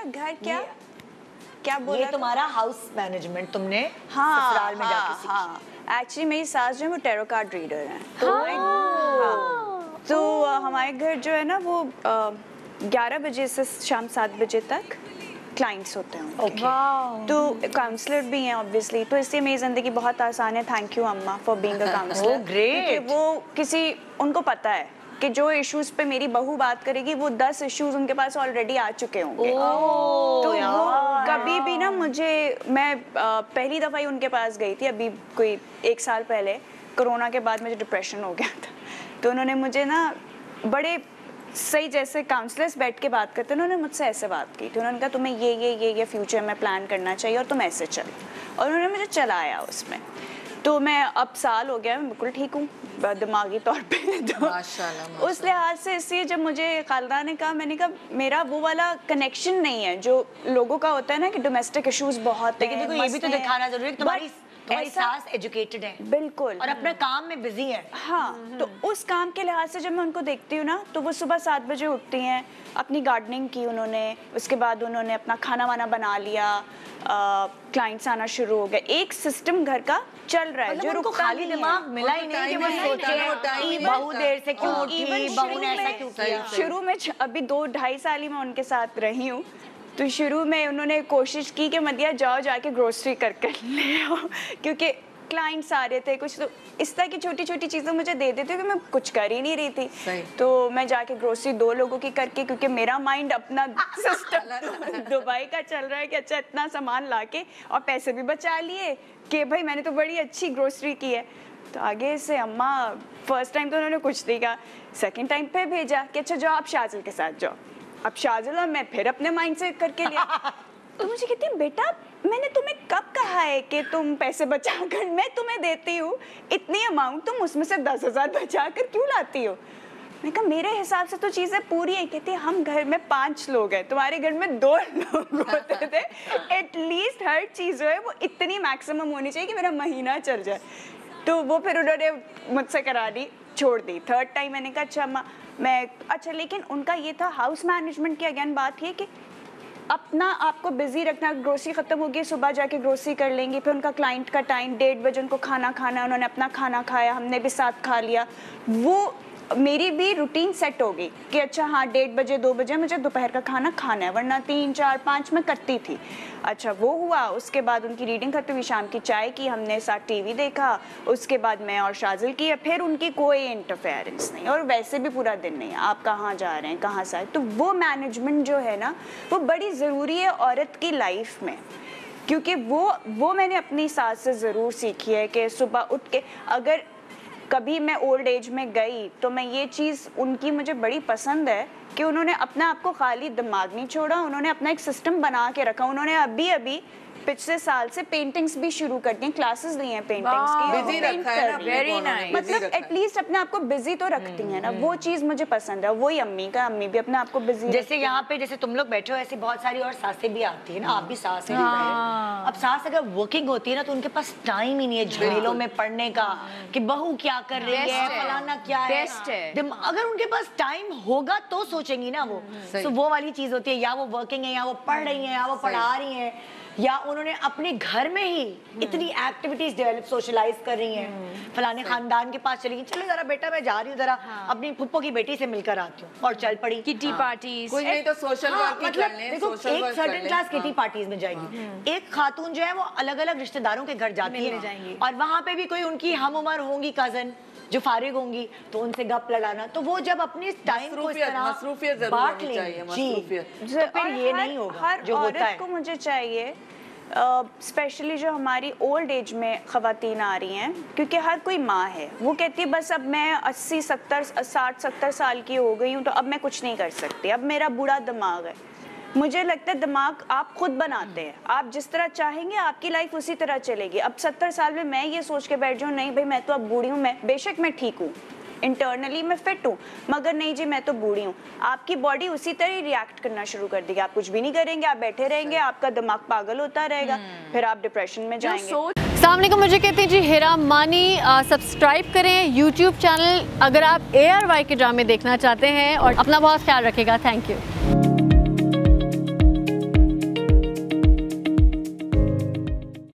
घर क्या क्या बोला? ये तुम्हारा हाउस मैनेजमेंट तुमने हाँ, ससुराल में जाके सीखी। हाँ, एक्चुअली मेरी सास जो है वो टैरो कार्ड रीडर है, तो हाँ, तो हमारे घर जो है ना वो 11 बजे से शाम 7 बजे तक क्लाइंट्स होते हैं उनके। तो काउंसलर भी हैं ऑब्वियसली, तो इससे मेरी ज़िंदगी बहुत आसान है। थैंक यू अम्मा फॉर बीइंग अ काउंसलर। क्योंकि वो किसी उनको पता है कि जो इश्यूज पे मेरी बहू बात करेगी वो 10 इश्यूज उनके पास ऑलरेडी आ चुके होंगे। तो वो कभी भी ना मुझे, मैं पहली दफ़ा ही उनके पास गई थी अभी कोई 1 साल पहले, कोरोना के बाद मुझे डिप्रेशन हो गया था। तो उन्होंने मुझे ना बड़े सही, जैसे काउंसलर्स बैठ के बात करते हैं, उन्होंने मुझसे ऐसे बात की थी। उन्होंने कहा तुम्हें ये फ्यूचर में प्लान करना चाहिए और तुम ऐसे चलो, और उन्होंने मुझे चलाया उसमें। तो मैं अब साल हो गया, मैं बिल्कुल ठीक हूँ दिमागी तौर पे। तो माशाल्लाह। उस लिहाज से इसलिए जब मुझे खालदा ने कहा, मैंने कहा मेरा वो वाला कनेक्शन नहीं है जो लोगों का होता है ना कि डोमेस्टिक इश्यूज बहुत है। लेकिन ये भी तो दिखाना जरूरी है कि तुम्हारी सास एजुकेटेड है, बिल्कुल, और अपने काम में बिजी है। हाँ, तो उस काम के लिहाज से जब मैं उनको देखती हूँ ना, तो वो सुबह 7 बजे उठती हैं, अपनी गार्डनिंग की उन्होंने, उसके बाद उन्होंने अपना खाना वाना बना लिया, क्लाइंट्स आना शुरू हो गए, एक सिस्टम घर का चल रहा है। मतलब जो उनको खाली दिमाग मिला ही नहीं कि वो सोचे बहू देर से क्यों उठी, बहू ने ऐसा क्यों किया। शुरू में अभी 2-2.5 साल ही मैं उनके साथ रही हूँ, तो शुरू में उन्होंने कोशिश की कि मदिया जाओ जाके ग्रोसरी करके ले आओ, क्योंकि क्लाइंट्स आ रहे थे कुछ, तो इस तरह की छोटी छोटी चीज़ें मुझे दे देते कि मैं कुछ कर ही नहीं रही थी। तो मैं जाके ग्रोसरी 2 लोगों की करके, क्योंकि मेरा माइंड अपना सिस्टम दुबई का चल रहा है कि अच्छा इतना सामान लाके और पैसे भी बचा लिए कि भाई मैंने तो बड़ी अच्छी ग्रोसरी की है। तो आगे से अम्मा फर्स्ट टाइम तो उन्होंने कुछ नहीं कहा, सेकेंड टाइम पे भेजा कि अच्छा जाओ आप शाजिल के साथ जाओ। अब शाजिल और मैं फिर अपने माइंड से करके लिया। तो मुझे कहती है बेटा मैंने तुम्हें कब कहा है कि तुम पैसे बचा कर, मैं तुम्हें देती हूँ इतनी अमाउंट, तुम उसमें से 10,000 बचा कर क्यों लाती हो? मैं कहा मेरे हिसाब से तो चीज़ें पूरी हैं। कहती है हम घर में 5 लोग हैं, तुम्हारे घर में 2 लोग होते थे, एटलीस्ट हर चीज़ जो है वो इतनी मैक्सिमम होनी चाहिए कि मेरा महीना चल जाए। तो वो फिर उन्होंने मुझसे करा दी, छोड़ दी। थर्ड टाइम मैंने कहा अच्छा मैं अच्छा, लेकिन उनका ये था हाउस मैनेजमेंट की अगेन बात है कि अपना आपको बिजी रखना। ग्रोसरी ख़त्म होगी, सुबह जाके ग्रोसरी कर लेंगी, फिर उनका क्लाइंट का टाइम 1:30 बजे उनको खाना खाना, उन्होंने अपना खाना खाया, हमने भी साथ खा लिया। वो मेरी भी रूटीन सेट हो गई कि अच्छा हाँ 1:30 बजे 2 बजे मुझे दोपहर का खाना खाना है, वरना 3, 4, 5 में करती थी। अच्छा वो हुआ, उसके बाद उनकी रीडिंग खत्म हुई, शाम की चाय की, हमने साथ टीवी देखा, उसके बाद मैं और शाजिल की, फिर उनकी कोई इंटरफेरेंस नहीं, और वैसे भी पूरा दिन नहीं आप कहाँ जा रहे हैं कहाँ से। तो वो मैनेजमेंट जो है ना वो बड़ी ज़रूरी है औरत की लाइफ में, क्योंकि वो मैंने अपनी सास से ज़रूर सीखी है कि सुबह उठ के अगर कभी मैं ओल्ड एज में गई तो मैं ये चीज़ उनकी मुझे बड़ी पसंद है कि उन्होंने अपना आपको खाली दिमाग नहीं छोड़ा, उन्होंने अपना एक सिस्टम बना के रखा। उन्होंने अभी पिछले साल से पेंटिंग्स भी शुरू कर दी, क्लासेस दी हैं पेंटिंग्स की, बिजी रखा है ना, वेरी नाइस। मतलब एटलीस्ट अपने आप को बिजी तो रखती हैं ना, वो चीज़ मुझे पसंद है। वही अम्मी भी अपने आप को बिजी, जैसे यहाँ पे जैसे तुम लोग बैठे हो ऐसी बहुत सारी और सासें भी आती है ना, आप भी सास हैं। अब सास अगर वर्किंग होती है ना तो उनके पास टाइम ही नहीं है झमेलों में पढ़ने का कि बहू क्या कर रही है, फलाना क्या है। अगर उनके पास टाइम होगा तो सोचेंगी ना वो, तो वो वाली चीज होती है, या वो वर्किंग है, या वो पढ़ रही है, या वो पढ़ा रही है, या उन्होंने अपने घर में ही इतनी एक्टिविटीज डेवलप, सोशलाइज कर रही हैं। फलाने खानदान के पास चली गई, चलो जरा बेटा मैं जा रही हूँ, जरा अपनी फुप्पो की बेटी से मिलकर आती हूँ, और चल पड़ी किटी पार्टीज, कुछ नहीं तो सोशल वर्क मतलब देखो एक सर्टेन क्लास किटी पार्टीज में जाएगी, एक खातून जो है वो अलग अलग रिश्तेदारों के घर जाती है, और वहाँ पे भी कोई उनकी हम उम्र होंगी कजन जो फारिग होंगी, तो उनसे गप लड़ाना। तो वो जब अपनी टाइम को इस तरह बांट लेंगी तो फिर ये नहीं होगा जो होता है। को मुझे चाहिए स्पेशली जो हमारी ओल्ड एज में ख़वातीन आ रही हैं, क्योंकि हर कोई माँ है, वो कहती है बस अब मैं 80, 70, 60, 70 साल की हो गई हूँ तो अब मैं कुछ नहीं कर सकती, अब मेरा बूढ़ा दिमाग है। मुझे लगता है दिमाग आप खुद बनाते हैं, आप जिस तरह चाहेंगे आपकी लाइफ उसी तरह चलेगी। अब 70 साल में मैं ये सोच के बैठ जाऊँ नहीं भाई मैं तो अब बूढ़ी हूँ, मैं बेशक मैं ठीक हूँ, इंटरनली मैं फिट हूँ, मगर नहीं जी मैं तो बूढ़ी हूँ, आपकी बॉडी उसी तरह ही रिएक्ट करना शुरू कर देगी। आप कुछ भी नहीं करेंगे, आप बैठे रहेंगे, आपका दिमाग पागल होता रहेगा, फिर आप डिप्रेशन में जाएंगे। अस्सलामुअलैकुम, मुझे कहते हैं जी हिरा मानी। सब्सक्राइब करें यूट्यूब चैनल अगर आप ARY के ड्रामे देखना चाहते हैं, और अपना बहुत ख्याल रखिएगा। Thank you.